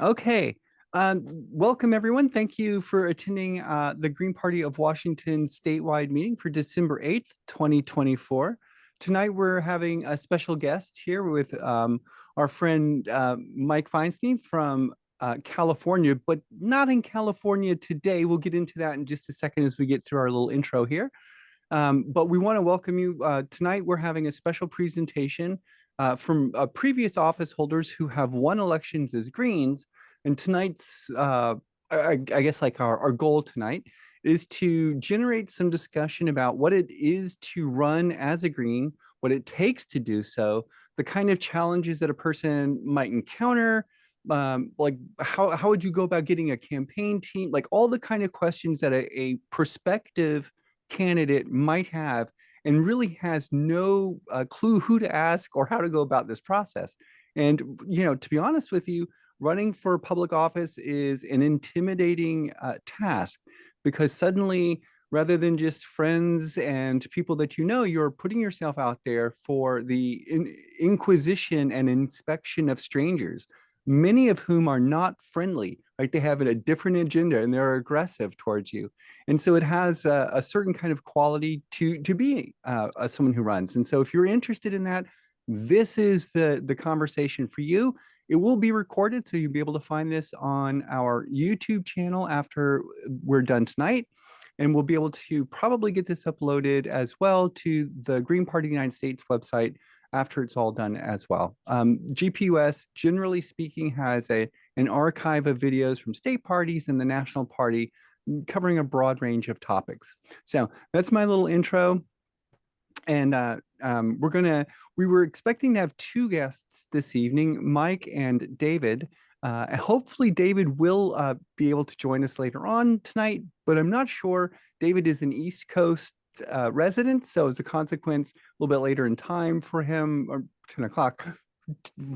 Okay. Welcome, everyone. Thank you for attending the Green Party of Washington statewide meeting for December 8th, 2024. Tonight, we're having a special guest here with our friend Mike Feinstein from California, but not in California today. We'll get into that in just a second as we get through our little intro here. But we want to welcome you. Tonight, we're having a special presentation from previous office holders who have won elections as Greens. And tonight's, I guess, like our goal tonight is to generate some discussion about what it is to run as a Green, what it takes to do so, the kind of challenges that a person might encounter, like how would you go about getting a campaign team, like all the kind of questions that a prospective candidate might have and really has no clue who to ask or how to go about this process. And, to be honest with you, running for public office is an intimidating task because suddenly, rather than just friends and people that you're putting yourself out there for the inquisition and inspection of strangers, many of whom are not friendly, right? They have a different agenda and they're aggressive towards you. And so it has a certain kind of quality to be someone who runs. And so if you're interested in that, this is the conversation for you. It will be recorded, so you'll be able to find this on our YouTube channel after we're done tonight. And we'll be able to probably get this uploaded as well to the Green Party of the United States website after it's all done as well. GPUS, generally speaking, has an archive of videos from state parties and the national party covering a broad range of topics. So that's my little intro. And we were expecting to have two guests this evening, Mike and David. Hopefully David will be able to join us later on tonight, but I'm not sure. David is an East Coast resident, so as a consequence, a little bit later in time for him, or 10 o'clock.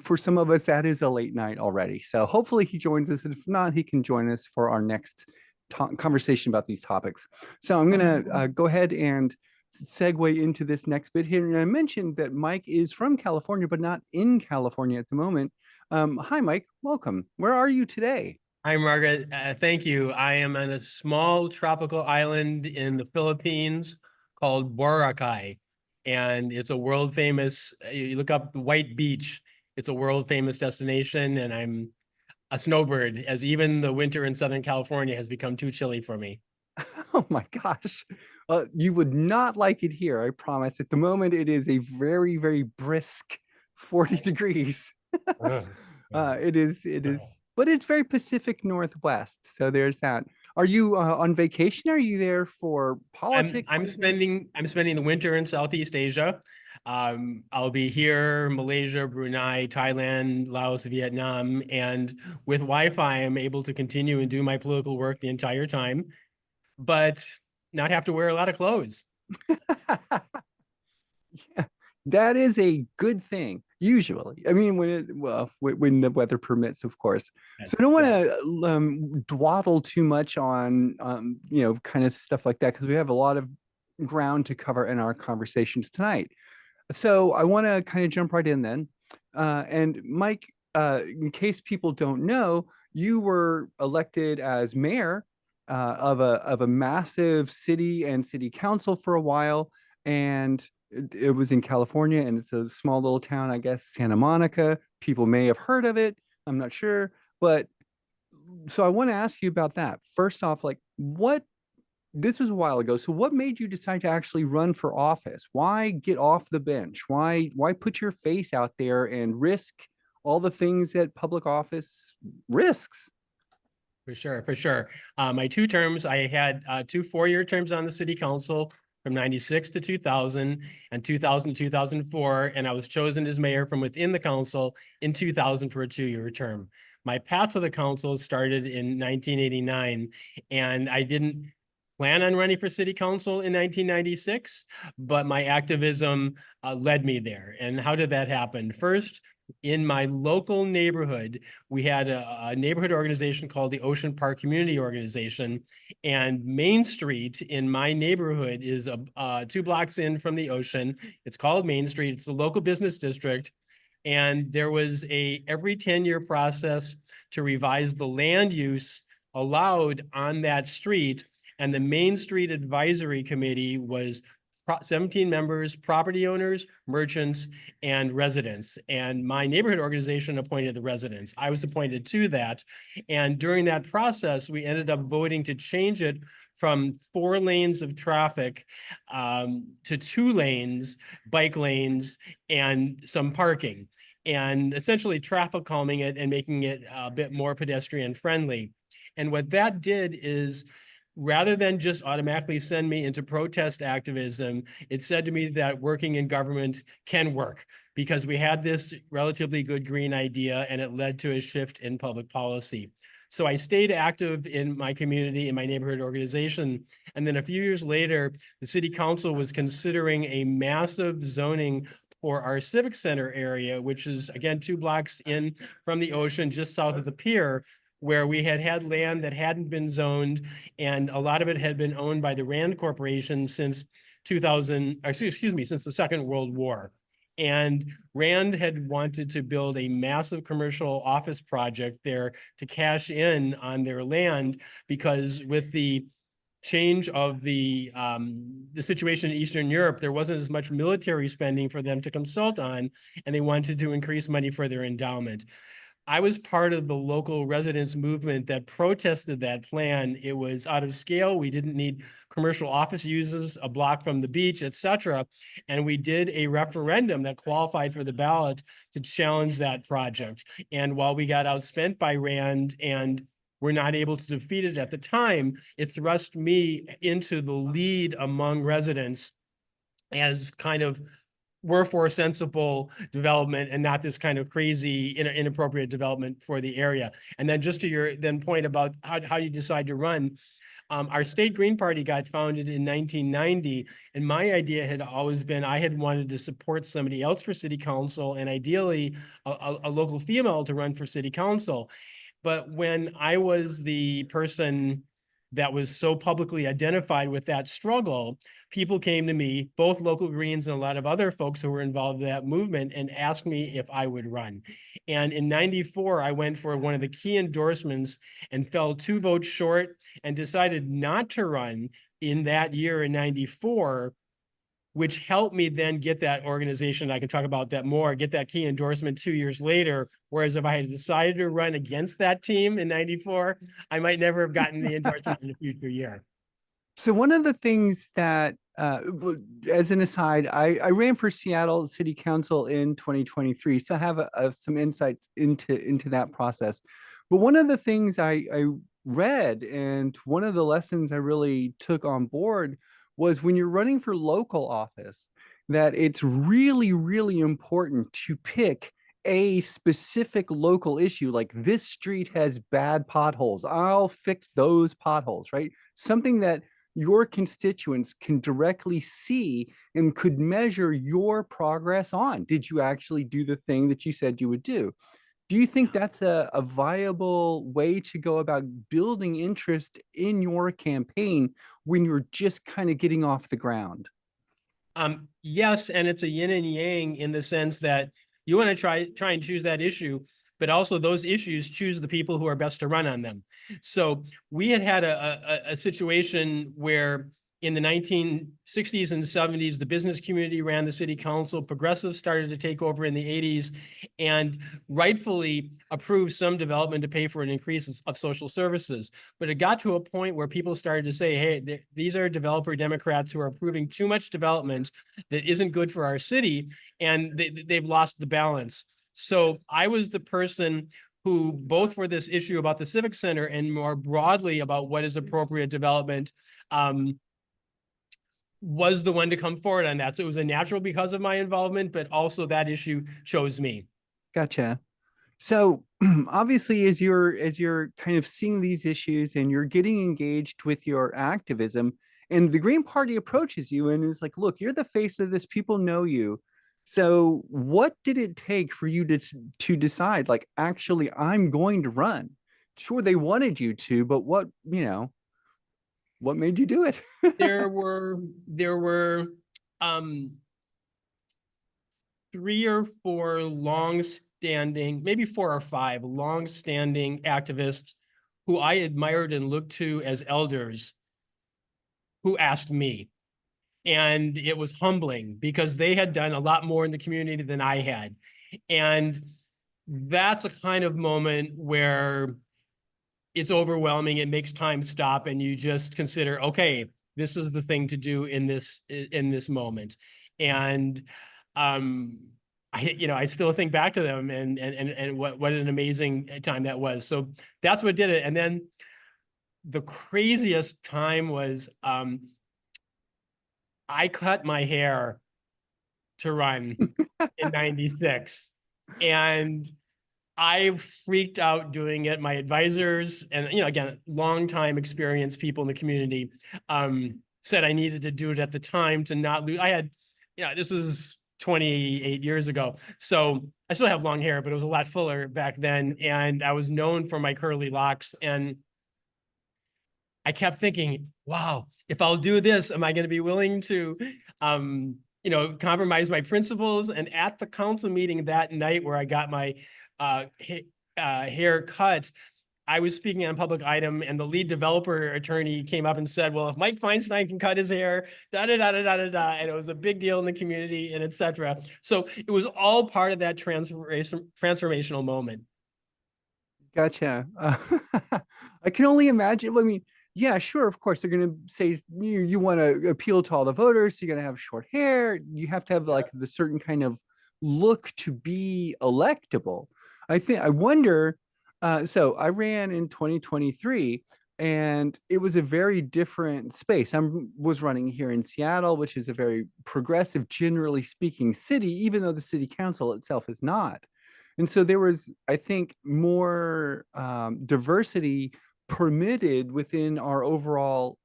For some of us, that is a late night already. So hopefully he joins us. And if not, he can join us for our next conversation about these topics. So I'm going to go ahead and segue into this next bit here. And I mentioned that Mike is from California, but not in California at the moment. Hi, Mike. Welcome. Where are you today? Hi, Margaret. Thank you. I am on a small tropical island in the Philippines called Boracay. And it's a world famous, you look up the White Beach, it's a world famous destination. And I'm a snowbird, as even the winter in Southern California has become too chilly for me. Oh my gosh. You would not like it here, I promise. At the moment, it is a very, very brisk 40 degrees. It is, but it's very Pacific Northwest. So there's that. Are you on vacation? Are you there for politics? I'm spending the winter in Southeast Asia. I'll be here, Malaysia, Brunei, Thailand, Laos, Vietnam, and with Wi-Fi, I'm able to continue and do my political work the entire time, but not have to wear a lot of clothes. Yeah, that is a good thing. Usually, I mean, when the weather permits, of course. So I don't want to dwaddle too much on, kind of stuff like that because we have a lot of ground to cover in our conversations tonight. So I want to kind of jump right in then. And Mike, in case people don't know, you were elected as mayor of a massive city and city council for a while, and it was in California, and it's a small little town, I guess, Santa Monica. People may have heard of it. I'm not sure, but so I want to ask you about that. First off, like what this was a while ago. So what made you decide to actually run for office? Why get off the bench? Why put your face out there and risk all the things that public office risks? For sure, for sure. My two terms, I had two 4-year terms on the city council from 96 to 2000 and 2000 to 2004, and I was chosen as mayor from within the council in 2000 for a 2-year term. My path to the council started in 1989, and I didn't plan on running for city council in 1996, but my activism led me there. And how did that happen? First, in my local neighborhood, we had a neighborhood organization called the Ocean Park Community Organization, and Main Street in my neighborhood is 2 blocks in from the ocean. It's called Main Street. It's the local business district. And there was a every 10-year process to revise the land use allowed on that street. And the Main Street Advisory Committee was 17 members, property owners, merchants, and residents. And my neighborhood organization appointed the residents. I was appointed to that. And during that process, we ended up voting to change it from 4 lanes of traffic to 2 lanes, bike lanes, and some parking, and essentially traffic calming it and making it a bit more pedestrian friendly. And what that did is, rather than just automatically send me into protest activism, it said to me that working in government can work, because we had this relatively good green idea and it led to a shift in public policy. So I stayed active in my community, in my neighborhood organization. And then a few years later, the city council was considering a massive zoning for our civic center area, which is again 2 blocks in from the ocean, just south of the pier, where we had land that hadn't been zoned, and a lot of it had been owned by the Rand Corporation since 2000, excuse me, since the Second World War. And Rand had wanted to build a massive commercial office project there to cash in on their land, because with the change of the situation in Eastern Europe, there wasn't as much military spending for them to consult on, and they wanted to increase money for their endowment. I was part of the local residents movement that protested that plan. It was out of scale. We didn't need commercial office uses a block from the beach, et cetera. And we did a referendum that qualified for the ballot to challenge that project. And while we got outspent by Rand and were not able to defeat it at the time, it thrust me into the lead among residents as kind of we're for sensible development and not this kind of crazy inappropriate development for the area. And then just to your then point about how you decide to run, our state Green Party got founded in 1990, and my idea had always been I had wanted to support somebody else for city council, and ideally a local female to run for city council. But when I was the person that was so publicly identified with that struggle, people came to me, both local Greens and a lot of other folks who were involved in that movement, and asked me if I would run. And in 94, I went for one of the key endorsements and fell 2 votes short and decided not to run in that year in 94, which helped me then get that organization. I can talk about that more, get that key endorsement 2 years later. Whereas if I had decided to run against that team in 94, I might never have gotten the endorsement in a future year. So one of the things that, as an aside, I ran for Seattle City Council in 2023, so I have some insights into that process. But one of the things I read, and one of the lessons I really took on board, was when you're running for local office, that it's really, really important to pick a specific local issue. Like, this street has bad potholes, I'll fix those potholes, right? Something that your constituents can directly see and could measure your progress on. Did you actually do the thing that you said you would do? Do you think that's a viable way to go about building interest in your campaign when you're just kind of getting off the ground? Yes, and it's a yin and yang in the sense that you want to try and choose that issue, but also those issues choose the people who are best to run on them. So we had a situation where in the 1960s and 70s, the business community ran the city council. Progressives started to take over in the 80s and rightfully approved some development to pay for an increase of social services. But it got to a point where people started to say, hey, these are developer Democrats who are approving too much development that isn't good for our city, and they've lost the balance. So I was the person who, both for this issue about the Civic Center and more broadly about what is appropriate development, was the one to come forward on that. So it was a natural because of my involvement, but also that issue chose me. Gotcha. So obviously, as you're kind of seeing these issues and you're getting engaged with your activism, and the Green Party approaches you and is like, look, you're the face of this, people know you. So what did it take for you to decide, like, actually, I'm going to run? Sure, they wanted you to, but what made you do it? There were um three or four long-standing, maybe four or five long-standing activists who I admired and looked to as elders who asked me. And it was humbling because they had done a lot more in the community than I had. And that's a kind of moment where it's overwhelming. It makes time stop and you just consider, okay, this is the thing to do in this moment. And I still think back to them and what an amazing time that was. So that's what did it. And then the craziest time was I cut my hair to run in 96. And I freaked out doing it. My advisors and, again, longtime experienced people in the community said I needed to do it at the time to not lose. I had, this was 28 years ago. So I still have long hair, but it was a lot fuller back then. And I was known for my curly locks. And I kept thinking, wow, if I'll do this, am I going to be willing to, compromise my principles? And at the council meeting that night where I got my hair cut, I was speaking on a public item and the lead developer attorney came up and said, well, if Mike Feinstein can cut his hair, da da da da da da da, and it was a big deal in the community and etc. So it was all part of that transformational moment. Gotcha. I can only imagine. I mean, yeah, sure, of course, they're going to say you want to appeal to all the voters. So you're going to have short hair. You have to have like the certain kind of look to be electable. I wonder. So I ran in 2023 and it was a very different space. Was running here in Seattle, which is a very progressive, generally speaking, city, even though the city council itself is not. And so there was, I think, more diversity permitted within our overall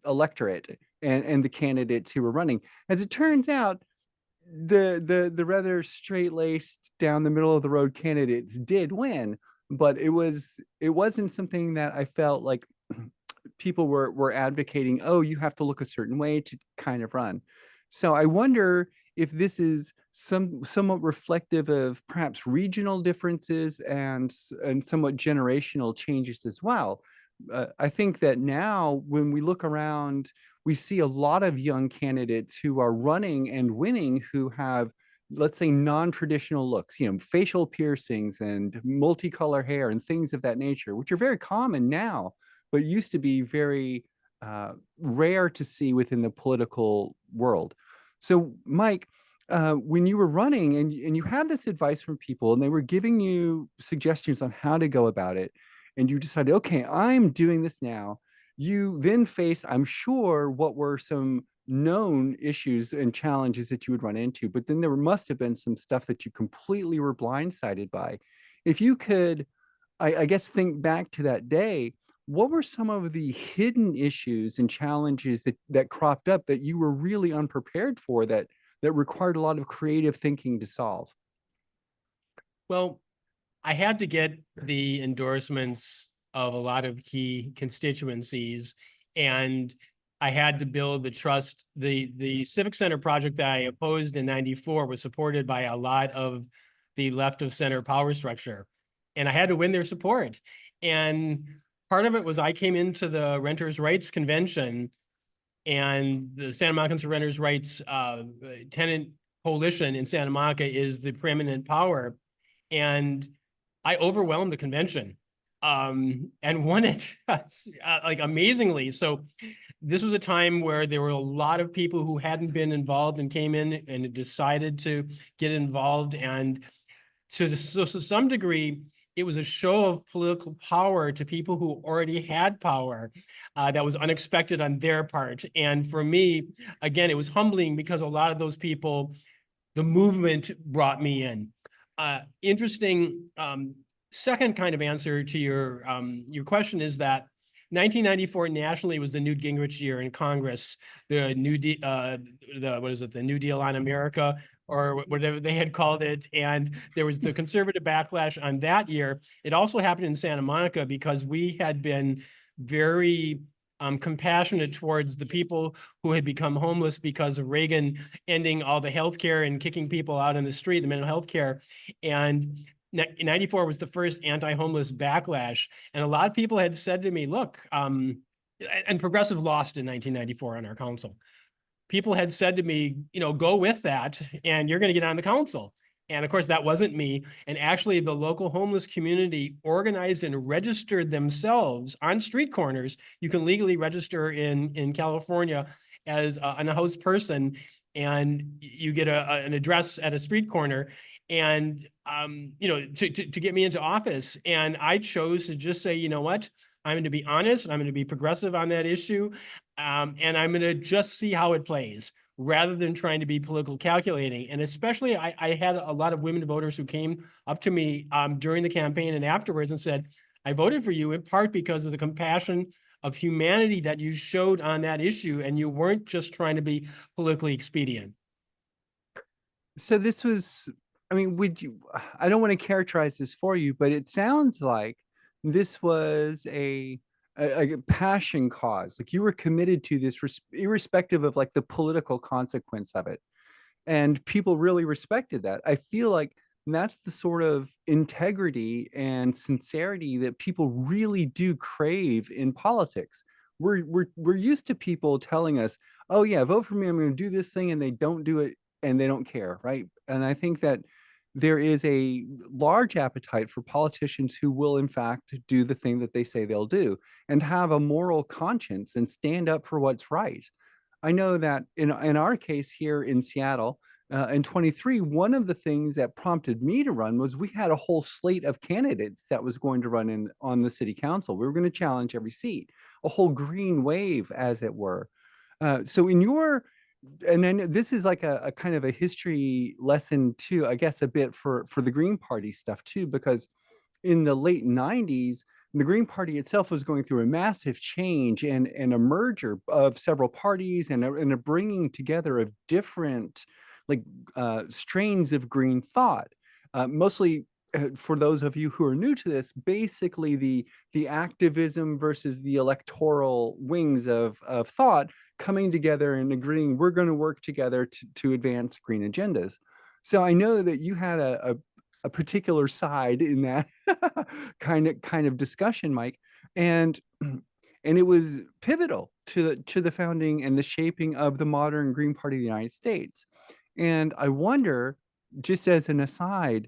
electorate and the candidates who were running. As it turns out, the rather straight-laced down the middle of the road candidates did win, but it wasn't something that I felt like people were advocating, oh, you have to look a certain way to kind of run. So I wonder if this is somewhat reflective of perhaps regional differences and somewhat generational changes as well. I think that now when we look around, we see a lot of young candidates who are running and winning who have, let's say, non-traditional looks, facial piercings and multicolor hair and things of that nature, which are very common now, but used to be very rare to see within the political world. So, Mike, when you were running and you had this advice from people and they were giving you suggestions on how to go about it, and you decided, okay, I'm doing this now, you then faced, I'm sure, what were some known issues and challenges that you would run into, but then there must have been some stuff that you completely were blindsided by. If you could, I guess, think back to that day, what were some of the hidden issues and challenges that cropped up that you were really unprepared for that required a lot of creative thinking to solve? Well, I had to get the endorsements of a lot of key constituencies, and I had to build the trust. The Civic Center project that I opposed in 94 was supported by a lot of the left of center power structure, and I had to win their support. And part of it was I came into the Renters' Rights Convention, and the Santa Monica Renters' Rights tenant coalition in Santa Monica is the preeminent power. And I overwhelmed the convention and won it like amazingly. So this was a time where there were a lot of people who hadn't been involved and came in and decided to get involved. And to some degree, it was a show of political power to people who already had power that was unexpected on their part. And for me, again, it was humbling because a lot of those people, the movement brought me in. Interesting second kind of answer to your question is that 1994 nationally was the Newt Gingrich year in Congress. The the New Deal on America, or whatever they had called it, and there was the conservative backlash on that year. It also happened in Santa Monica because we had been very compassionate towards the people who had become homeless because of Reagan ending all the healthcare and kicking people out in the street, the mental health care. And 94 was the first anti-homeless backlash. And a lot of people had said to me, look, and Progressive lost in 1994 on our council. People had said to me, go with that and you're going to get on the council. And of course, that wasn't me. And actually, the local homeless community organized and registered themselves on street corners. You can legally register in California as an unhoused person, and you get an address at a street corner. And to get me into office. And I chose to just say, you know what? I'm going to be honest. I'm going to be progressive on that issue. And I'm going to just see how it plays rather than trying to be political calculating. And especially, I had a lot of women voters who came up to me during the campaign and afterwards and said, I voted for you in part because of the compassion of humanity that you showed on that issue. And you weren't just trying to be politically expedient. So this was, I mean, I don't want to characterize this for you, but it sounds like this was a passion cause. Like you were committed to this, irrespective of like the political consequence of it. And people really respected that. I feel like that's the sort of integrity and sincerity that people really do crave in politics. We're used to people telling us, "Oh yeah, vote for me. I'm going to do this thing," and they don't do it, and they don't care, right? And I think that there is a large appetite for politicians who will, in fact, do the thing that they say they'll do and have a moral conscience and stand up for what's right. I know that in our case here in Seattle, in 23, one of the things that prompted me to run was we had a whole slate of candidates that was going to run in on the city council. We were going to challenge every seat, a whole green wave, as it were. So in your, and then this is like a kind of a history lesson too, I guess a bit for the Green Party stuff too, because in the late 90s, the Green Party itself was going through a massive change and a merger of several parties and a bringing together of different like strains of green thought. Mostly for those of you who are new to this, basically the activism versus the electoral wings of thought coming together and agreeing we're going to work together to advance green agendas. So I know that you had a particular side in that kind of discussion, Mike, and it was pivotal to the founding and the shaping of the modern Green Party of the United States. And I wonder, just as an aside,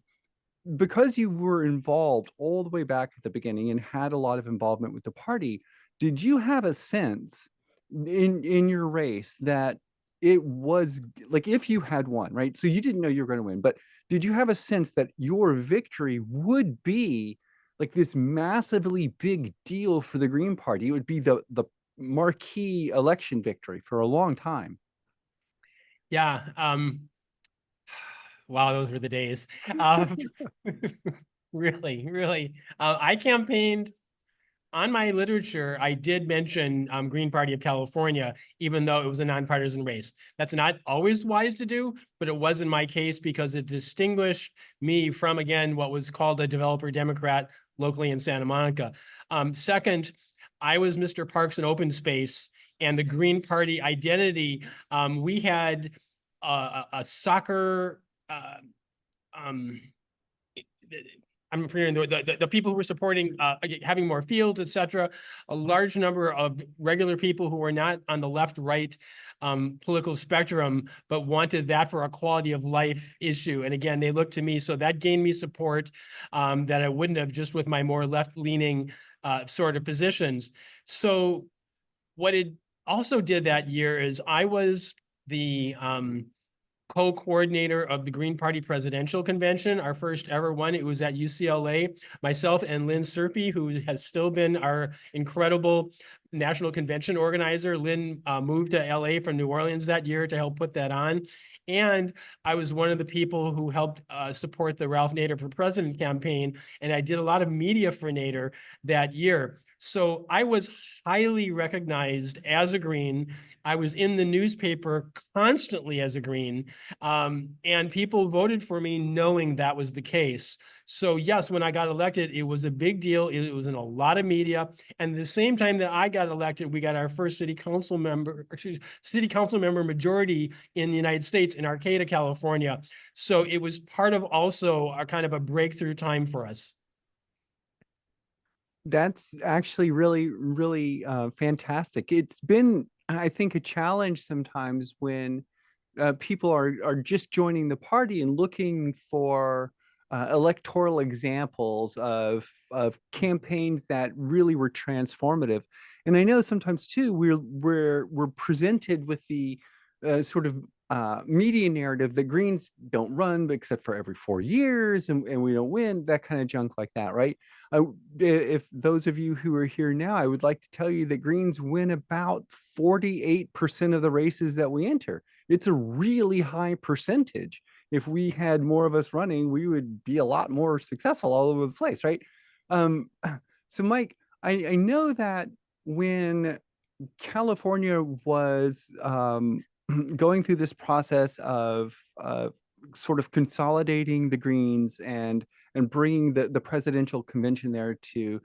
because you were involved all the way back at the beginning and had a lot of involvement with the party, did you have a sense in your race that it was like if you had won, right? So you didn't know you were going to win, but did you have a sense that your victory would be like this massively big deal for the Green Party? It would be the marquee election victory for a long time. Yeah. Wow, those were the days. Um, really, really. I campaigned on my literature. I did mention Green Party of California, even though it was a nonpartisan race. That's not always wise to do, but it was in my case because it distinguished me from, again, what was called a developer Democrat locally in Santa Monica. Second, I was Mr. Parks and Open Space, and the Green Party identity. We had a soccer. Um, I'm forgetting the people who were supporting having more fields, et cetera. A large number of regular people who were not on the left-right political spectrum, but wanted that for a quality of life issue. And again, they looked to me, so that gained me support that I wouldn't have just with my more left-leaning sort of positions. So what it also did that year is I was the co-coordinator of the Green Party Presidential Convention, our first ever one. It was at UCLA. Myself and Lynn Serpy, who has still been our incredible national convention organizer. Lynn moved to LA from New Orleans that year to help put that on. And I was one of the people who helped support the Ralph Nader for President campaign. And I did a lot of media for Nader that year. So I was highly recognized as a Green. I was in the newspaper constantly as a Green. And people voted for me knowing that was the case. So yes, when I got elected, it was a big deal. It was in a lot of media. And the same time that I got elected, we got our first city council member majority in the United States in Arcata, California. So it was part of also a kind of a breakthrough time for us. That's actually really fantastic. It's been, I think, a challenge sometimes when people are just joining the party and looking for electoral examples of campaigns that really were transformative. And I know sometimes too we're presented with the sort of media narrative that Greens don't run except for every 4 years, and we don't win, that kind of junk like that, right? I, if those of you who are here now, I would like to tell you that Greens win about 48% of the races that we enter. It's a really high percentage. If we had more of us running, we would be a lot more successful all over the place, right? Um, so, Mike, I know that when California was going through this process of sort of consolidating the Greens and bringing the presidential convention there to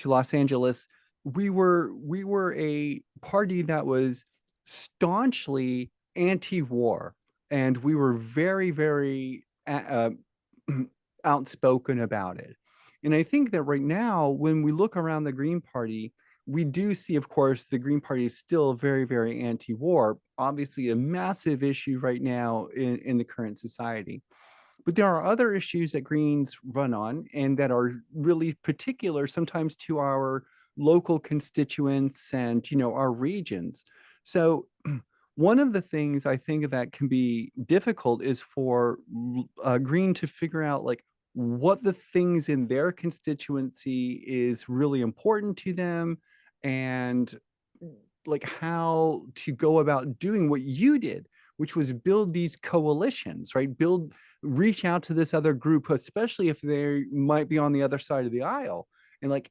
Los Angeles, we were a party that was staunchly anti-war, and we were very outspoken about it. And I think that right now, when we look around the Green Party, we do see, of course, the Green Party is still very anti-war, obviously a massive issue right now in the current society. But there are other issues that Greens run on and that are really particular sometimes to our local constituents and, our regions. So one of the things I think that can be difficult is for Green to figure out like what the things in their constituency is really important to them, and like how to go about doing what you did, which was build these coalitions, right? Reach out to this other group, especially if they might be on the other side of the aisle, and like,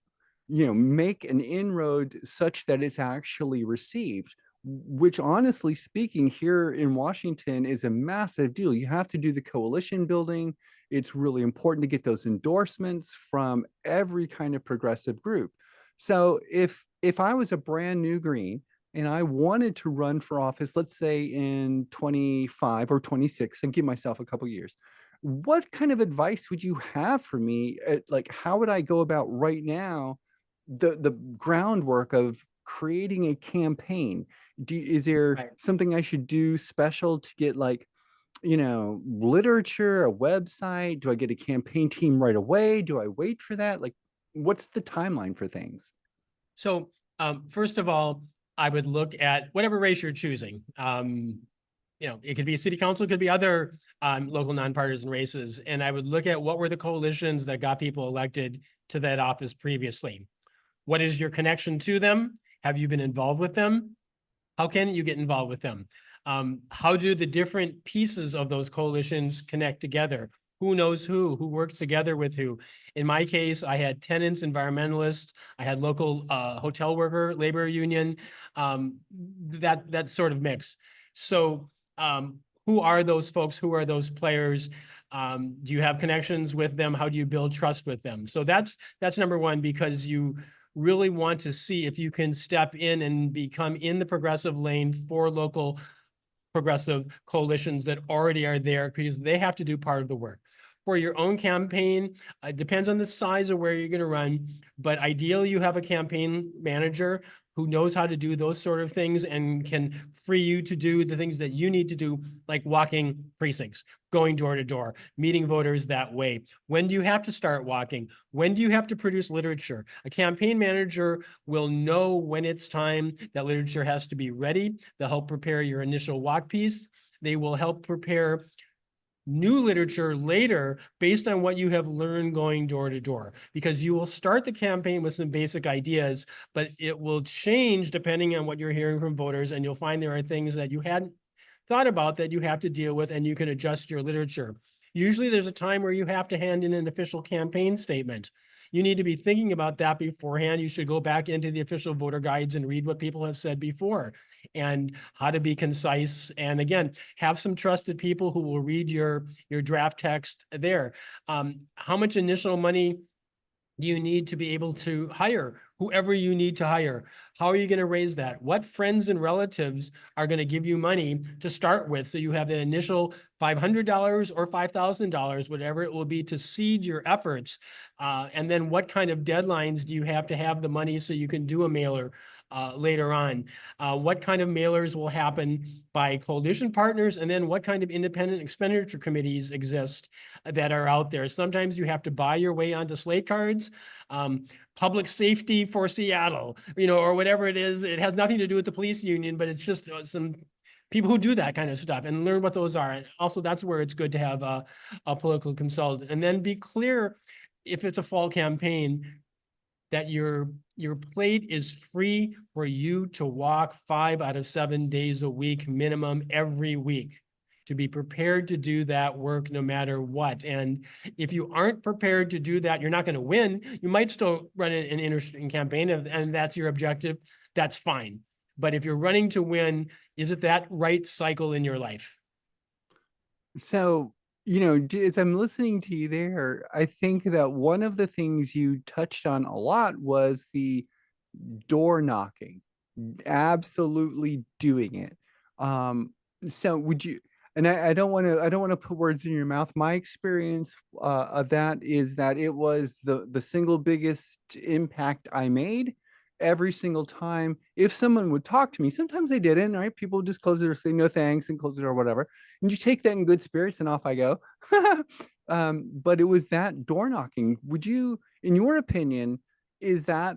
make an inroad such that it's actually received, which honestly speaking here in Washington is a massive deal. You have to do the coalition building. It's really important to get those endorsements from every kind of progressive group. So if I was a brand new Green and I wanted to run for office, let's say in 25 or 26, and give myself a couple years, what kind of advice would you have for me? Like, how would I go about right now the groundwork of creating a campaign? Is there Right. something I should do special to get like, literature, a website? Do I get a campaign team right away? Do I wait for that? Like, what's the timeline for things? So first of all, I would look at whatever race you're choosing. It could be city council, it could be other local nonpartisan races. And I would look at what were the coalitions that got people elected to that office previously. What is your connection to them? Have you been involved with them? How can you get involved with them? How do the different pieces of those coalitions connect together? Who knows who works together with who? In my case, I had tenants, environmentalists, I had local hotel worker, labor union, that sort of mix. So who are those folks? Who are those players? Do you have connections with them? How do you build trust with them? So that's number one, because you really want to see if you can step in and become in the progressive lane for local progressive coalitions that already are there, because they have to do part of the work. For your own campaign, it depends on the size of where you're going to run, but ideally you have a campaign manager who knows how to do those sort of things and can free you to do the things that you need to do, like walking precincts, going door to door, meeting voters that way. When do you have to start walking? When do you have to produce literature? A campaign manager will know when it's time that literature has to be ready. They'll help prepare your initial walk piece. They will help prepare new literature later based on what you have learned going door to door, because you will start the campaign with some basic ideas, but it will change depending on what you're hearing from voters. And you'll find there are things that you hadn't thought about that you have to deal with, and you can adjust your literature. Usually there's a time where you have to hand in an official campaign statement. You need to be thinking about that beforehand. You should go back into the official voter guides and read what people have said before. and how to be concise. And again, have some trusted people who will read your draft text there. How much initial money you need to be able to hire whoever you need to hire? How are you going to raise that? What friends and relatives are going to give you money to start with? So you have the initial $500 or $5,000, whatever it will be, to seed your efforts. And then what kind of deadlines do you have to have the money so you can do a mailer later on? What kind of mailers will happen by coalition partners? And then what kind of independent expenditure committees exist that are out there? Sometimes you have to buy your way onto slate cards. Public safety for Seattle, or whatever it is. It has nothing to do with the police union, but it's just some people who do that kind of stuff and learn what those are. And also that's where it's good to have a political consultant, and then be clear if it's a fall campaign that your plate is free for you to walk 5 out of 7 days a week minimum every week, to be prepared to do that work no matter what. And if you aren't prepared to do that, you're not going to win. You might still run an interesting campaign, and that's your objective. That's fine. But if you're running to win, is it that right cycle in your life? So, as I'm listening to you there, I think that one of the things you touched on a lot was the door knocking, absolutely doing it. So would you, and I don't want to put words in your mouth. My experience of that is that it was the single biggest impact I made every single time. If someone would talk to me, sometimes they didn't, right? People would just close it or say no thanks and close it or whatever. And you take that in good spirits and off I go. But it was that door knocking. Would you, in your opinion, is that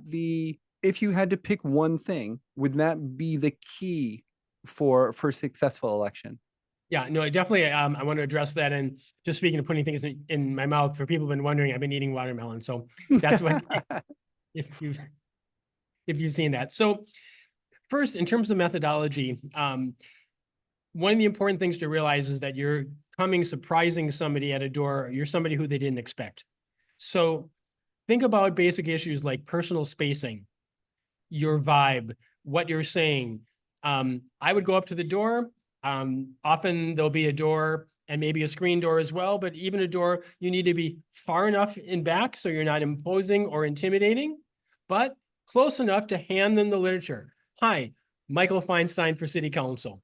if you had to pick one thing, would that be the key for successful election? Yeah, no, definitely. I want to address that. And just speaking of putting things in my mouth, for people who've been wondering, I've been eating watermelon. So that's what, if you've seen that. So first, in terms of methodology, one of the important things to realize is that you're surprising somebody at a door. You're somebody who they didn't expect. So think about basic issues like personal spacing, your vibe, what you're saying. I would go up to the door. Often there'll be a door and maybe a screen door as well, but even a door, you need to be far enough in back so you're not imposing or intimidating, but close enough to hand them the literature. Hi, Michael Feinstein for City Council.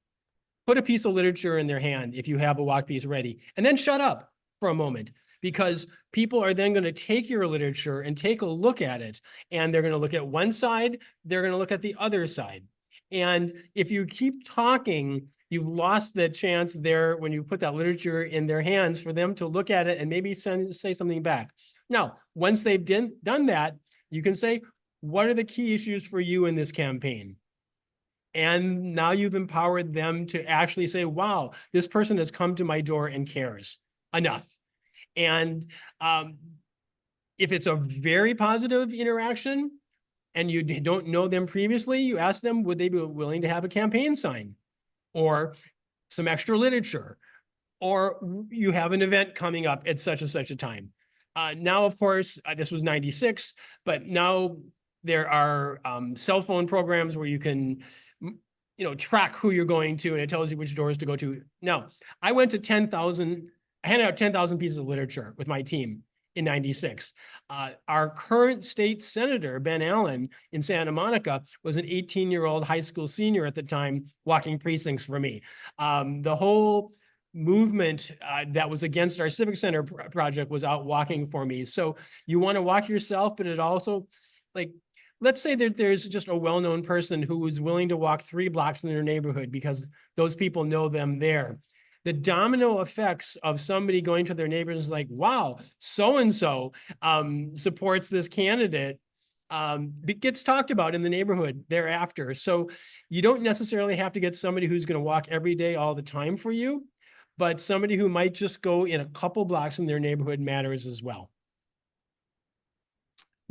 Put a piece of literature in their hand if you have a walk piece ready, and then shut up for a moment, because people are then going to take your literature and take a look at it, and they're going to look at one side, they're going to look at the other side. And if you keep talking, you've lost the chance there when you put that literature in their hands for them to look at it and maybe say something back. Now, once they've done that, you can say, what are the key issues for you in this campaign? And now you've empowered them to actually say, wow, this person has come to my door and cares enough. And if it's a very positive interaction and you don't know them previously, you ask them, would they be willing to have a campaign sign or some extra literature, or you have an event coming up at such and such a time. Now, of course, this was 96, but now there are cell phone programs where you can track who you're going to, and it tells you which doors to go to. Now, I went to 10,000, I handed out 10,000 pieces of literature with my team in 96. Our current state senator, Ben Allen in Santa Monica, was an 18-year-old high school senior at the time walking precincts for me. The whole movement that was against our Civic Center project was out walking for me. So you want to walk yourself, but it also, like, let's say that there's just a well-known person who is willing to walk 3 blocks in their neighborhood because those people know them there. The domino effects of somebody going to their neighbors is like, wow, so-and-so supports this candidate, it gets talked about in the neighborhood thereafter. So you don't necessarily have to get somebody who's going to walk every day all the time for you, but somebody who might just go in a couple blocks in their neighborhood matters as well.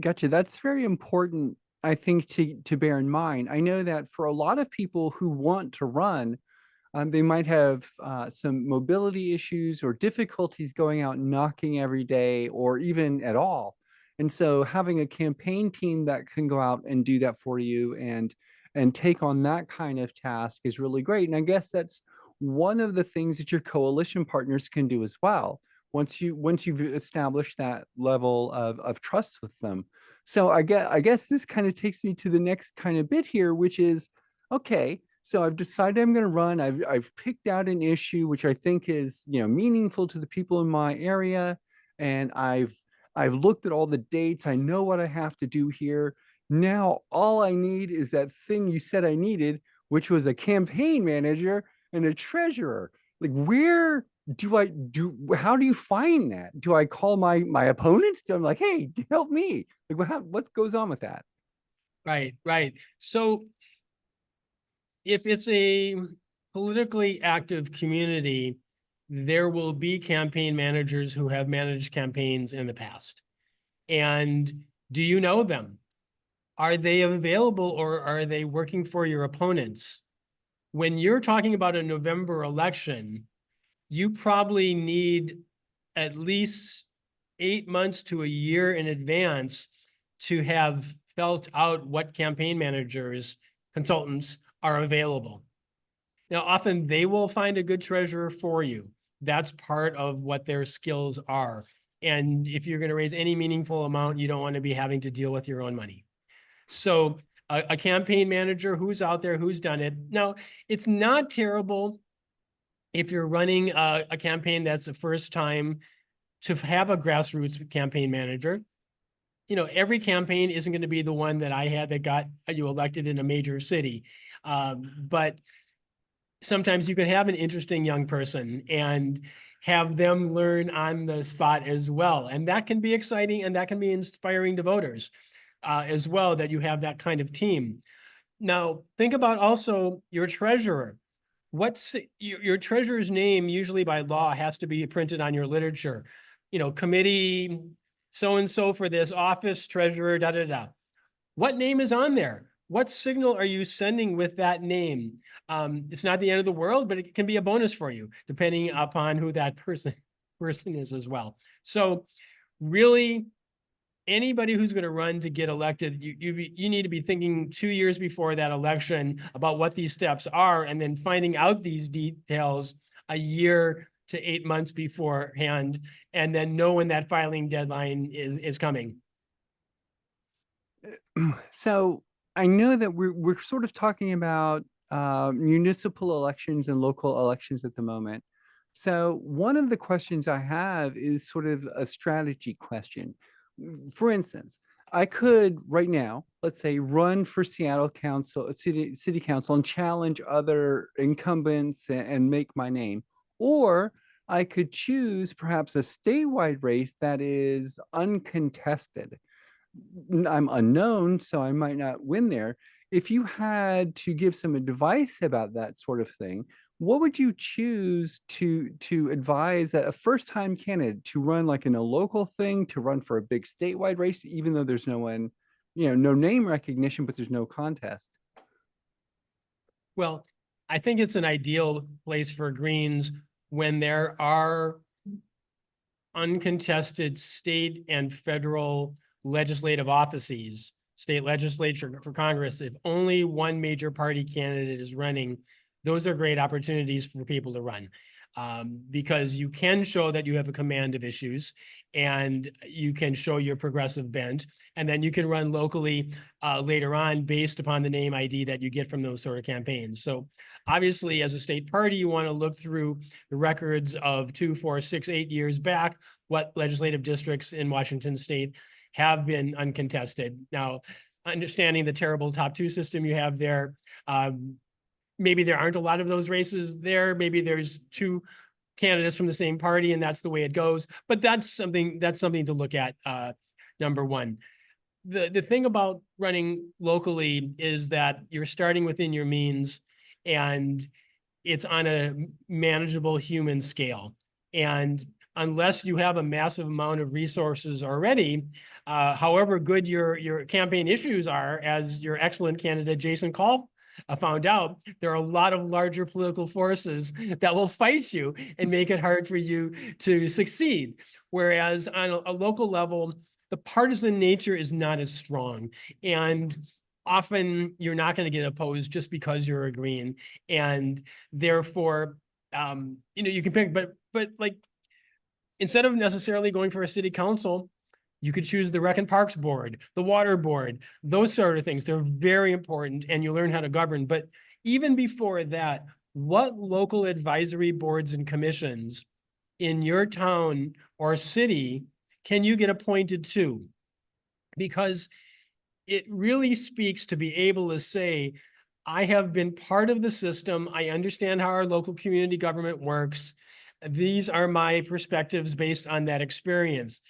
Gotcha. That's very important, I think, to bear in mind. I know that for a lot of people who want to run, they might have some mobility issues or difficulties going out and knocking every day or even at all. And so having a campaign team that can go out and do that for you and and take on that kind of task is really great. And I guess that's one of the things that your coalition partners can do as well. Once you've established that level of trust with them. So I guess this kind of takes me to the next kind of bit here, which is, okay, so I've decided I'm going to run. I've picked out an issue which I think is, you know, meaningful to the people in my area, and I've looked at all the dates. I know what I have to do here. Now all I need is that thing you said I needed, which was a campaign manager and a treasurer. Like, where do I do? How do you find that? Do I call my opponents? I'm like, hey, help me. Like, what goes on with that? Right, right. So if it's a politically active community, there will be campaign managers who have managed campaigns in the past. And do you know them? Are they available or are they working for your opponents? When you're talking about a November election, you probably need at least 8 months to a year in advance to have felt out what campaign managers, consultants are available. Now, often they will find a good treasurer for you. That's part of what their skills are. And if you're going to raise any meaningful amount, you don't want to be having to deal with your own money. So a campaign manager who's out there, who's done it. Now, it's not terrible if you're running a campaign that's the first time to have a grassroots campaign manager. You know, every campaign isn't going to be the one that I had that got you elected in a major city. But sometimes you can have an interesting young person and have them learn on the spot as well. And that can be exciting and that can be inspiring to voters as well, that you have that kind of team. Now, think about also your treasurer. What's your treasurer's name? Usually by law has to be printed on your literature. You know, committee so-and-so for this office, treasurer, da, da, da. What name is on there? What signal are you sending with that name? It's not the end of the world, but it can be a bonus for you, depending upon who that person is as well. So really, anybody who's going to run to get elected, you need to be thinking 2 years before that election about what these steps are, and then finding out these details a year to 8 months beforehand, and then know when that filing deadline is coming. So I know that we're sort of talking about municipal elections and local elections at the moment. So one of the questions I have is sort of a strategy question. For instance, I could right now, let's say, run for Seattle Council, City Council, and challenge other incumbents and make my name. Or I could choose perhaps a statewide race that is uncontested. I'm unknown, so I might not win there. If you had to give some advice about that sort of thing, what would you choose to advise a first-time candidate to run, like in a local thing, to run for a big statewide race, even though there's no one, you know, no name recognition, but there's no contest? Well, I think it's an ideal place for Greens when there are uncontested state and federal legislative offices, state legislature for Congress. If only one major party candidate is running, those are great opportunities for people to run. Because you can show that you have a command of issues and you can show your progressive bent, and then you can run locally later on based upon the name ID that you get from those sort of campaigns. So obviously, as a state party, you want to look through the records of 2, 4, 6, 8 years back, what legislative districts in Washington state have been uncontested. Now, understanding the terrible top two system you have there, maybe there aren't a lot of those races there. Maybe there's two candidates from the same party and that's the way it goes. But that's something to look at, number one. The thing about running locally is that you're starting within your means and it's on a manageable human scale. And unless you have a massive amount of resources already, however good your campaign issues are, as your excellent candidate Jason Call found out, there are a lot of larger political forces that will fight you and make it hard for you to succeed. Whereas on a local level, the partisan nature is not as strong. And often you're not going to get opposed just because you're a green. And therefore, you can pick, but like, instead of necessarily going for a city council, you could choose the Rec and Parks Board, the Water Board, those sort of things. They're very important and you learn how to govern. But even before that, what local advisory boards and commissions in your town or city can you get appointed to? Because it really speaks to be able to say, I have been part of the system. I understand how our local community government works. These are my perspectives based on that experience.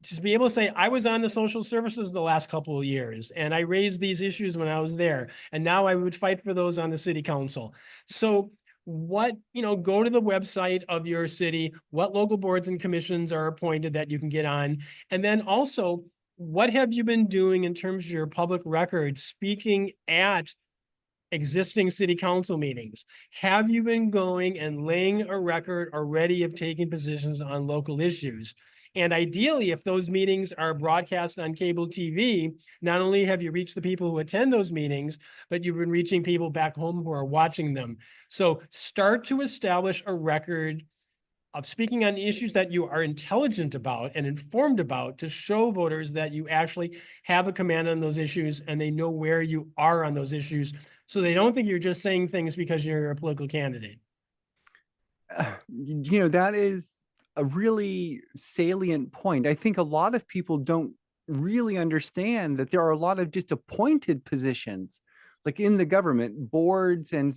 Just be able to say, I was on the social services the last couple of years and I raised these issues when I was there. And now I would fight for those on the city council. So go to the website of your city, what local boards and commissions are appointed that you can get on. And then also, what have you been doing in terms of your public record, speaking at existing city council meetings? Have you been going and laying a record already of taking positions on local issues? And ideally, if those meetings are broadcast on cable TV, not only have you reached the people who attend those meetings, but you've been reaching people back home who are watching them. So start to establish a record of speaking on issues that you are intelligent about and informed about to show voters that you actually have a command on those issues and they know where you are on those issues. So they don't think you're just saying things because you're a political candidate. That is a really salient point. I think a lot of people don't really understand that there are a lot of just appointed positions, like in the government, boards and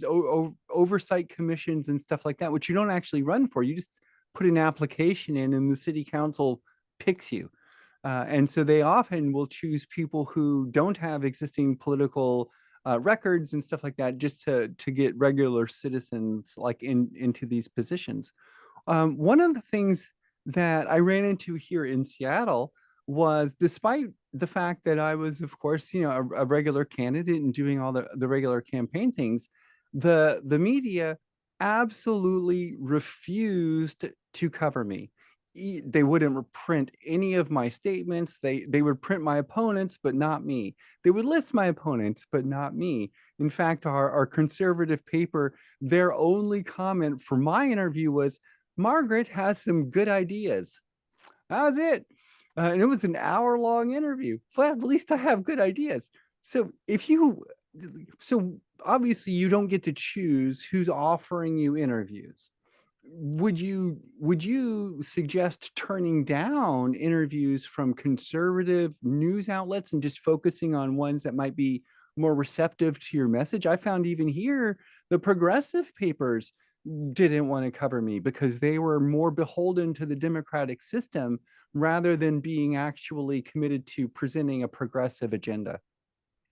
oversight commissions and stuff like that, which you don't actually run for. You just put an application in and the city council picks you. And so they often will choose people who don't have existing political records and stuff like that, just to get regular citizens like into these positions. One of the things that I ran into here in Seattle was, despite the fact that I was, of course, a regular candidate and doing all the regular campaign things, the media absolutely refused to cover me. They wouldn't print any of my statements. They would print my opponents, but not me. They would list my opponents, but not me. In fact, our conservative paper, their only comment for my interview was, Margaret has some good ideas. That was it. And it was an hour-long interview. But at least I have good ideas. So so obviously you don't get to choose who's offering you interviews. Would you suggest turning down interviews from conservative news outlets and just focusing on ones that might be more receptive to your message? I found even here the progressive papers didn't want to cover me because they were more beholden to the democratic system rather than being actually committed to presenting a progressive agenda.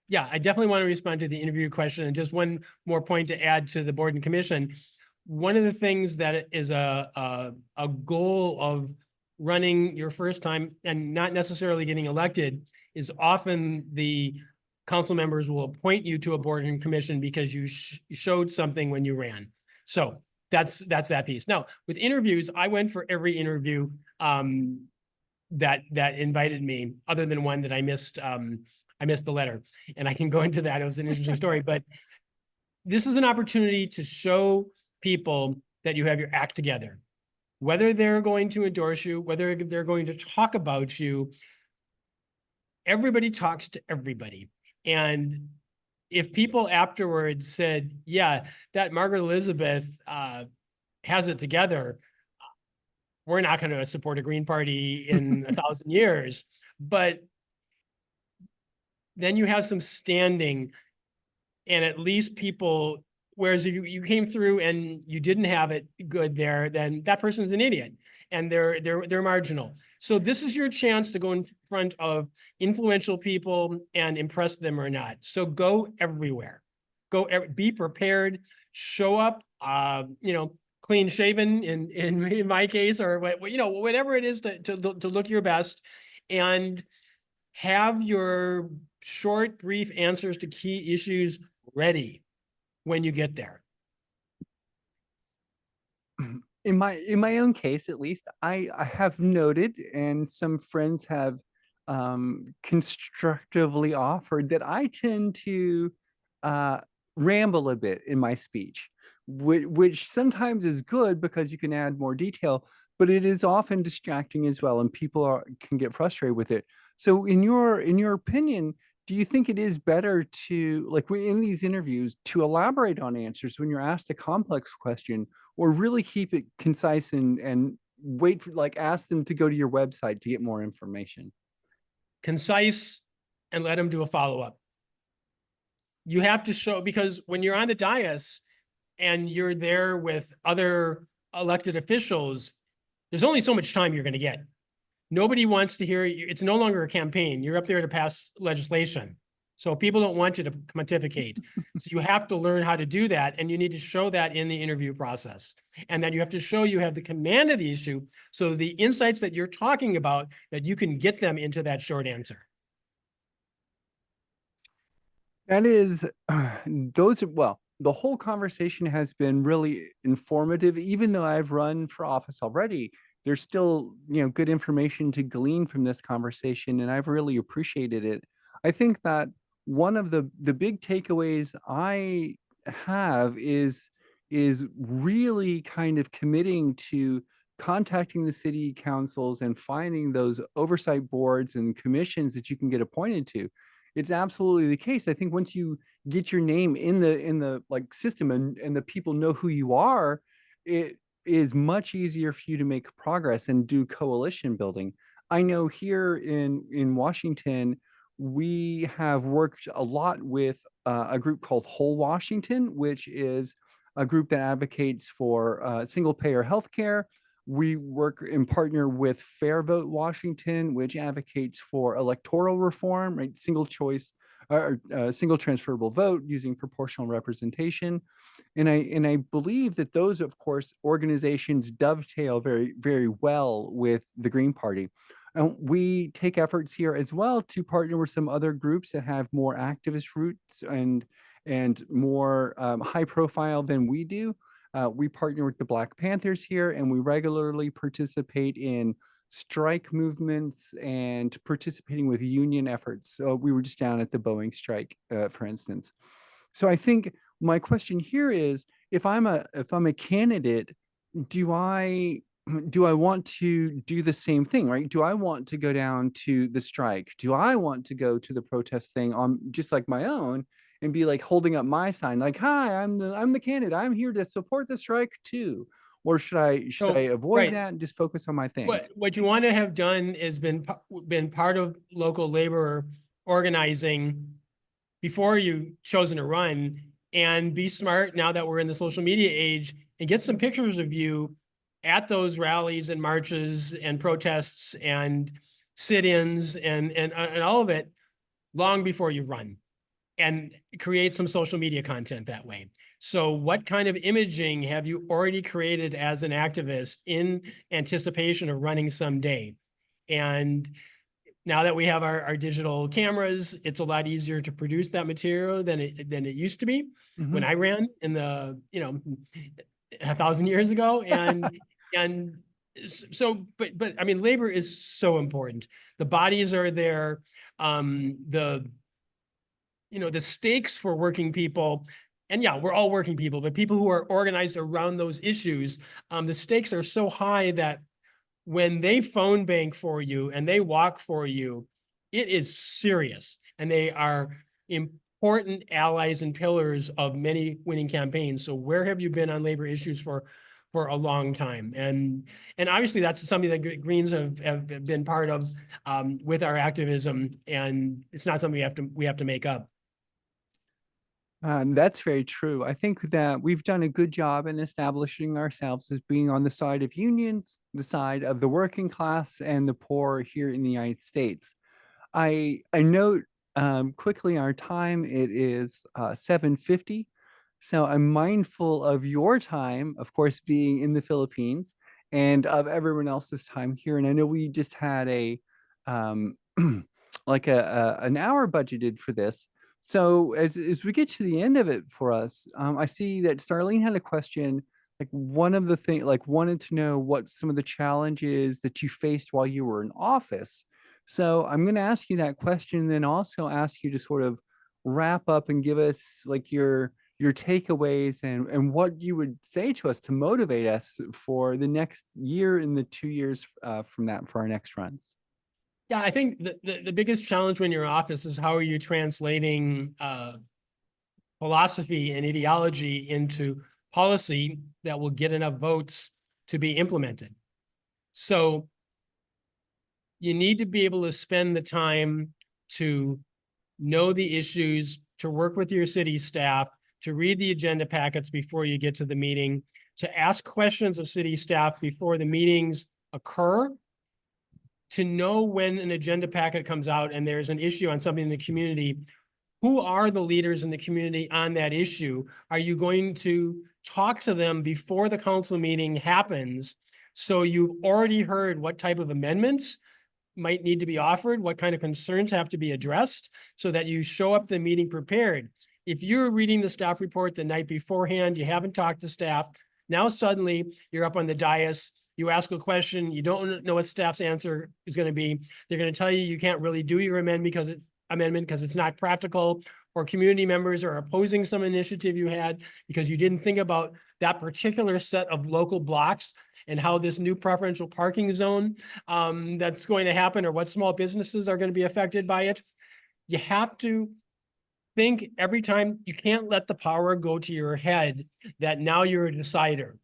Yeah, I definitely want to respond to the interview question. And just one more point to add to the board and commission. One of the things that is a goal of running your first time and not necessarily getting elected is often the council members will appoint you to a board and commission because you showed something when you ran. So that's that piece. Now, with interviews, I went for every interview that invited me, other than one that I missed. I missed the letter, and I can go into that. It was an interesting story, but this is an opportunity to show people that you have your act together. Whether they're going to endorse you, whether they're going to talk about you, everybody talks to everybody. And if people afterwards said, yeah, that Margaret Elizabeth has it together, we're not going to support a Green Party in 1,000 years. But then you have some standing, and at least people, whereas if you came through and you didn't have it good there, then that person's an idiot and they're marginal. So this is your chance to go in front of influential people and impress them or not. So go everywhere. Be prepared, show up, clean shaven in my case, or whatever it is to look your best, and have your short, brief answers to key issues ready when you get there. In my own case, at least, I have noted, and some friends have constructively offered that I tend to uh, ramble a bit in my speech, which sometimes is good because you can add more detail, but it is often distracting as well, and can get frustrated with it. So, in your opinion, do you think it is better to, like, in these interviews, to elaborate on answers when you're asked a complex question, or really keep it concise and wait for, like, ask them to go to your website to get more information? Concise, and let them do a follow-up. You have to show, because when you're on the dais and you're there with other elected officials, there's only so much time you're going to get. Nobody wants to hear you. It's no longer a campaign. You're up there to pass legislation. So people don't want you to pontificate. So you have to learn how to do that. And you need to show that in the interview process. And then you have to show you have the command of the issue. So the insights that you're talking about, that you can get them into that short answer. That is, well, the whole conversation has been really informative. Even though I've run for office already, there's still, good information to glean from this conversation, and I've really appreciated it. I think that one of the big takeaways I have is really kind of committing to contacting the city councils and finding those oversight boards and commissions that you can get appointed to. It's absolutely the case. I think once you get your name in the like system, and the people know who you are, it is much easier for you to make progress and do coalition building. I know here in Washington, we have worked a lot with a group called Whole Washington, which is a group that advocates for single payer healthcare. We work in partner with Fair Vote Washington, which advocates for electoral reform, right? Single choice or single transferable vote using proportional representation. And I believe that those, of course, organizations dovetail very, very well with the Green Party. We take efforts here as well to partner with some other groups that have more activist roots and more high profile than we do. We partner with the Black Panthers here, and we regularly participate in strike movements and participating with union efforts. So we were just down at the Boeing strike, for instance. So I think my question here is, if I'm a candidate, do I do I want to do the same thing, right? Do I want to go down to the strike? Do I want to go to the protest thing on just like my own and be like holding up my sign, like, "Hi, I'm the candidate. I'm here to support the strike too." Or should I So, avoid right. that and just focus on my thing? What you want to have done is been part of local labor organizing before you chosen to run, and be smart now that we're in the social media age, and get some pictures of you at those rallies and marches and protests and sit-ins and all of it long before you run, and create some social media content that way. So what kind of imaging have you already created as an activist in anticipation of running someday? And now that we have our digital cameras, it's a lot easier to produce that material than it used to be when Mhm. I ran in the, 1,000 years ago. And so, but I mean, labor is so important. The bodies are there. The stakes for working people, and yeah, we're all working people, but people who are organized around those issues, the stakes are so high that when they phone bank for you and they walk for you, it is serious. And they are important allies and pillars of many winning campaigns. So where have you been on labor issues for a long time? And obviously that's something that Greens have been part of with our activism. And it's not something we have to make up. That's very true. I think that we've done a good job in establishing ourselves as being on the side of unions, the side of the working class and the poor here in the United States. I note quickly our time. It is 7:50. So I'm mindful of your time, of course, being in the Philippines, and of everyone else's time here. And I know we just had a um, like an hour budgeted for this. So as we get to the end of it for us, I see that Starlene had a question. Like, one of the things, like, wanted to know what some of the challenges that you faced while you were in office. So I'm going to ask you that question, and then also ask you to sort of wrap up and give us like your takeaways and what you would say to us to motivate us for the next year and the 2 years from that for our next runs. Yeah, I think the biggest challenge when you're in office is how are you translating philosophy and ideology into policy that will get enough votes to be implemented. So you need to be able to spend the time to know the issues, to work with your city staff, to read the agenda packets before you get to the meeting, to ask questions of city staff before the meetings occur, to know when an agenda packet comes out and there's an issue on something in the community, who are the leaders in the community on that issue? Are you going to talk to them before the council meeting happens? So you've already heard what type of amendments might need to be offered, what kind of concerns have to be addressed, so that you show up the meeting prepared. If you're reading the staff report the night beforehand, you haven't talked to staff, now suddenly you're up on the dais, you ask a question, you don't know what staff's answer is going to be. They're going to tell you you can't really do your amendment because it's not practical, or community members are opposing some initiative you had because you didn't think about that particular set of local blocks and how this new preferential parking zone that's going to happen, or what small businesses are going to be affected by it. You have to think every time. You can't let the power go to your head that now you're a decider.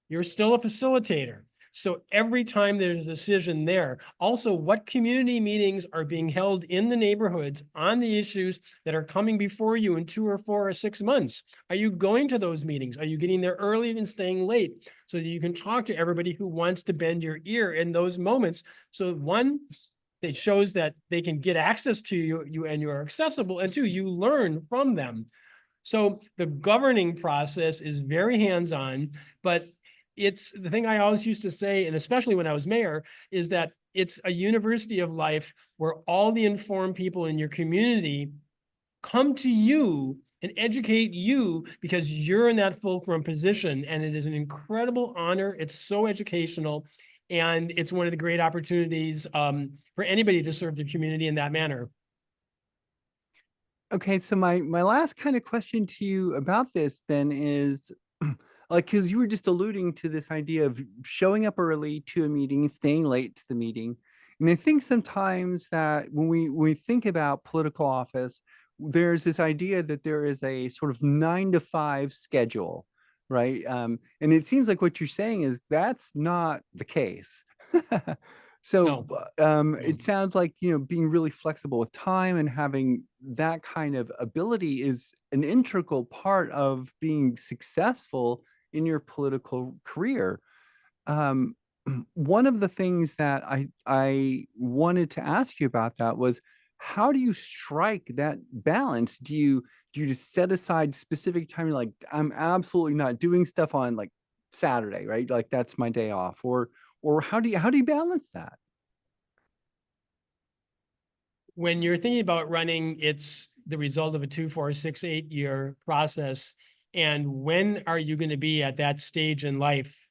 You're still a facilitator. So every time there's a decision there, also what community meetings are being held in the neighborhoods on the issues that are coming before you in 2 or 4 or 6 months? Are you going to those meetings? Are you getting there early and staying late so that you can talk to everybody who wants to bend your ear in those moments? So one, it shows that they can get access to you and you're accessible, and two, you learn from them. So the governing process is very hands-on, but it's the thing I always used to say, and especially when I was mayor, is that it's a university of life where all the informed people in your community come to you and educate you because you're in that fulcrum position. And it is an incredible honor. It's so educational. And it's one of the great opportunities for anybody to serve the community in that manner. Okay, so my last kind of question to you about this then is like, because you were just alluding to this idea of showing up early to a meeting and staying late to the meeting. And I think sometimes that when we think about political office, there's this idea that there is a sort of 9 to 5 schedule, right? And it seems like what you're saying is that's not the case. So No. it sounds like, being really flexible with time and having that kind of ability is an integral part of being successful in your political career. Um, one of the things that I wanted to ask you about that was, how do you strike that balance? Do you just set aside specific time? You're like, I'm absolutely not doing stuff on like Saturday, right? Like that's my day off, or how do you balance that? When you're thinking about running, it's the result of a 2, 4, 6, 8 year process. And when are you going to be at that stage in life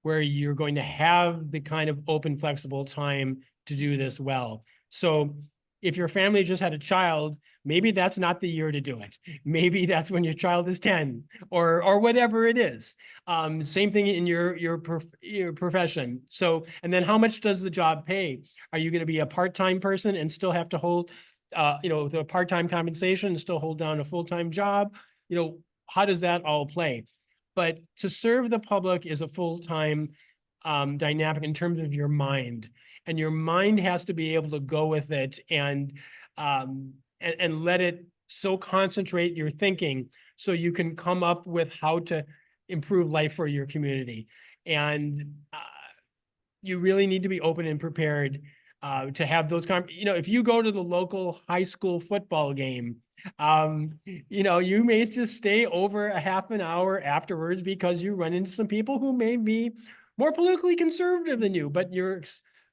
where you're going to have the kind of open, flexible time to do this well? So if your family just had a child, maybe that's not the year to do it. Maybe that's when your child is 10 or whatever it is. Same thing in your profession. So, and then how much does the job pay? Are you going to be a part-time person and still have to hold, with a part-time compensation and still hold down a full-time job? How does that all play? But to serve the public is a full-time dynamic in terms of your mind, and your mind has to be able to go with it and let it so concentrate your thinking so you can come up with how to improve life for your community. And you really need to be open and prepared to have those if you go to the local high school football game, you may just stay over a half an hour afterwards because you run into some people who may be more politically conservative than you, but you're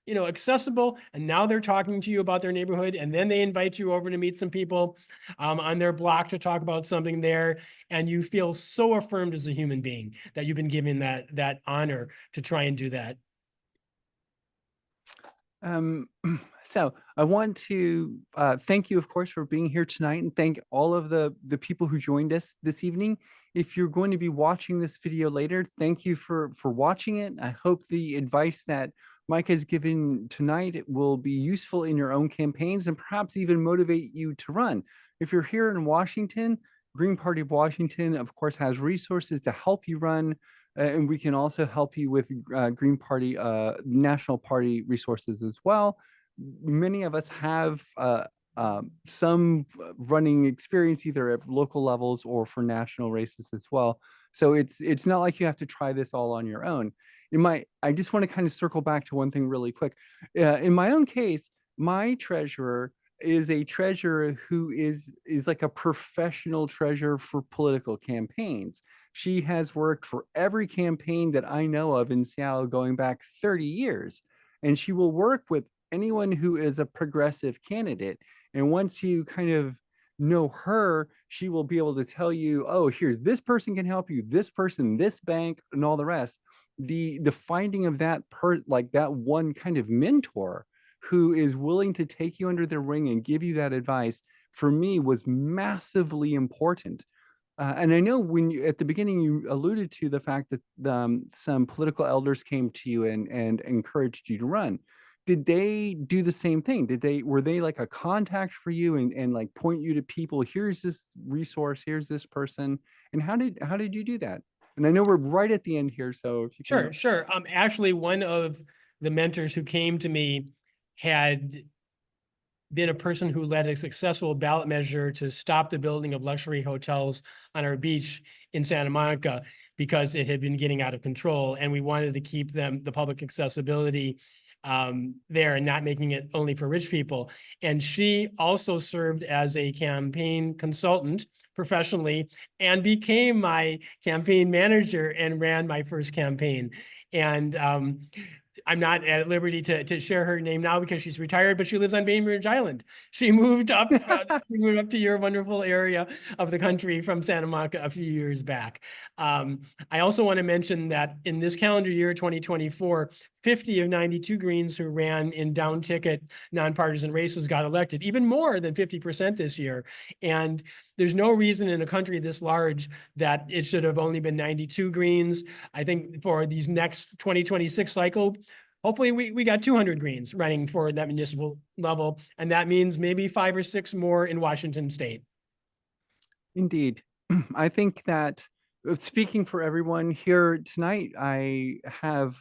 accessible, and now they're talking to you about their neighborhood, and then they invite you over to meet some people on their block to talk about something there, and you feel so affirmed as a human being that you've been given that honor to try and do that. Um, so I want to thank you, of course, for being here tonight, and thank all of the people who joined us this evening. If you're going to be watching this video later, thank you for watching it. I hope the advice that Mike has given tonight will be useful in your own campaigns and perhaps even motivate you to run. If you're here in Washington, Green Party of Washington, of course, has resources to help you run. And we can also help you with Green Party, National Party resources as well. Many of us have some running experience either at local levels or for national races as well. So it's not like you have to try this all on your own. I just want to kind of circle back to one thing really quick. In my own case, my treasurer is a treasurer who is like a professional treasurer for political campaigns. She has worked for every campaign that I know of in Seattle going back 30 years. And she will work with anyone who is a progressive candidate. And once you kind of know her, she will be able to tell you, oh, here, this person can help you, this person, this bank, and all the rest. The finding of that one kind of mentor who is willing to take you under their wing and give you that advice, for me, was massively important. And I know at the beginning you alluded to the fact that some political elders came to you and encouraged you to run. Did they do the same thing? Were they like a contact for you and like point you to people? Here's this resource. Here's this person. And how did you do that? And I know we're right at the end here, so if you can. Sure, sure. Actually, one of the mentors who came to me had been a person who led a successful ballot measure to stop the building of luxury hotels on our beach in Santa Monica because it had been getting out of control. And we wanted to keep the public accessibility there and not making it only for rich people. And she also served as a campaign consultant professionally and became my campaign manager and ran my first campaign. And I'm not at liberty to share her name now because she's retired, but she lives on Bainbridge Island. She moved up, she moved up to your wonderful area of the country from Santa Monica a few years back. I also want to mention that in this calendar year, 2024, 50 of 92 Greens who ran in down ticket nonpartisan races got elected, even more than 50% this year. And there's no reason in a country this large that it should have only been 92 Greens. I think for these next 2026 cycle, hopefully we got 200 Greens running for that municipal level. And that means maybe 5 or 6 more in Washington state. Indeed. I think that speaking for everyone here tonight, I have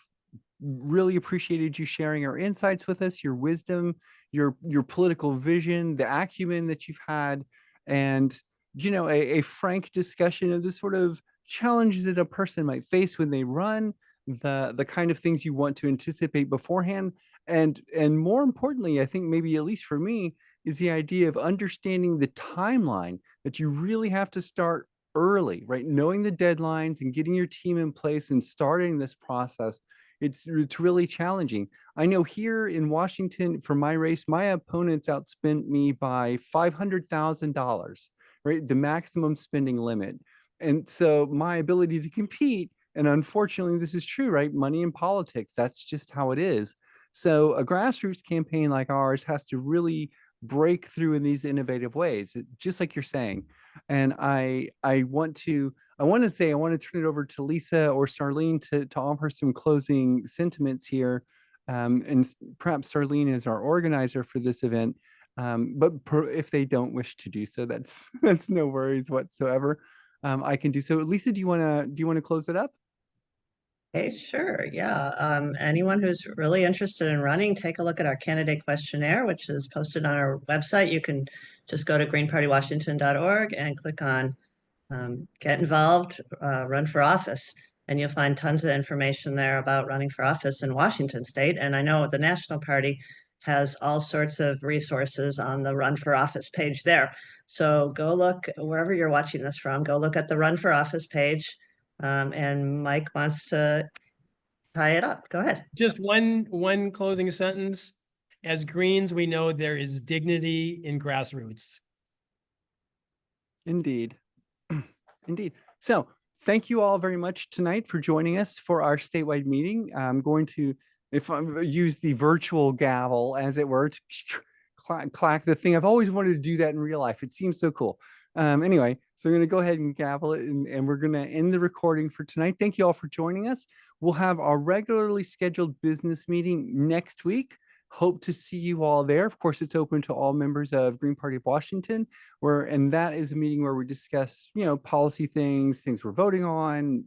really appreciated you sharing our insights with us, your wisdom, your political vision, the acumen that you've had, and a frank discussion of the sort of challenges that a person might face when they run, the kind of things you want to anticipate beforehand, and more importantly, I think maybe at least for me, is the idea of understanding the timeline that you really have to start early, right? Knowing the deadlines and getting your team in place and starting this process. It's really challenging. I know here in Washington for my race, my opponents outspent me by $500,000, right? The maximum spending limit. And so my ability to compete, and unfortunately this is true, right? Money in politics, that's just how it is. So a grassroots campaign like ours has to really break through in these innovative ways, just like you're saying. And I want to say I want to turn it over to Lisa or Starlene to offer some closing sentiments here. And perhaps Starlene is our organizer for this event. But if they don't wish to do so, that's that's no worries whatsoever. I can do so. Lisa, do you want to close it up? Hey, sure. Yeah. Anyone who's really interested in running, take a look at our candidate questionnaire, which is posted on our website. You can just go to greenpartywashington.org and click on get involved, run for office. And you'll find tons of information there about running for office in Washington state. And I know the National Party has all sorts of resources on the run for office page there. So go look wherever you're watching this from, go look at the run for office page. And Mike wants to tie it up. Go ahead. Just one closing sentence. As Greens, we know there is dignity in grassroots. Indeed. Indeed. So thank you all very much tonight for joining us for our statewide meeting. I'm going to if I use the virtual gavel, as it were, to clack the thing. I've always wanted to do that in real life. It seems so cool. Anyway, so I'm going to go ahead and gavel it, and we're going to end the recording for tonight. Thank you all for joining us. We'll have our regularly scheduled business meeting next week. Hope to see you all there. Of course, it's open to all members of Green Party of Washington, and that is a meeting where we discuss, policy things we're voting on,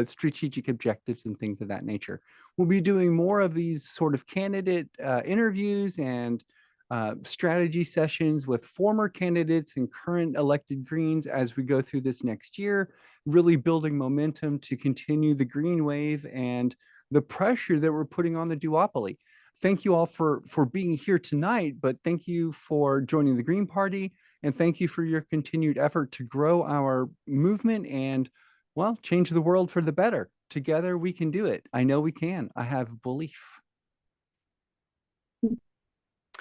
strategic objectives and things of that nature. We'll be doing more of these sort of candidate interviews and strategy sessions with former candidates and current elected Greens as we go through this next year, really building momentum to continue the green wave and the pressure that we're putting on the duopoly. Thank you all for being here tonight, but thank you for joining the Green Party, and thank you for your continued effort to grow our movement and, well, change the world for the better. Together we can do it. I know we can. I have belief.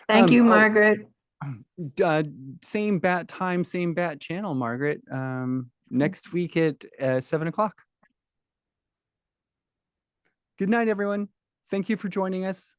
Thank you, oh, Margaret. Same bat time, same bat channel, Margaret. Next week at 7 o'clock. Good night, everyone. Thank you for joining us.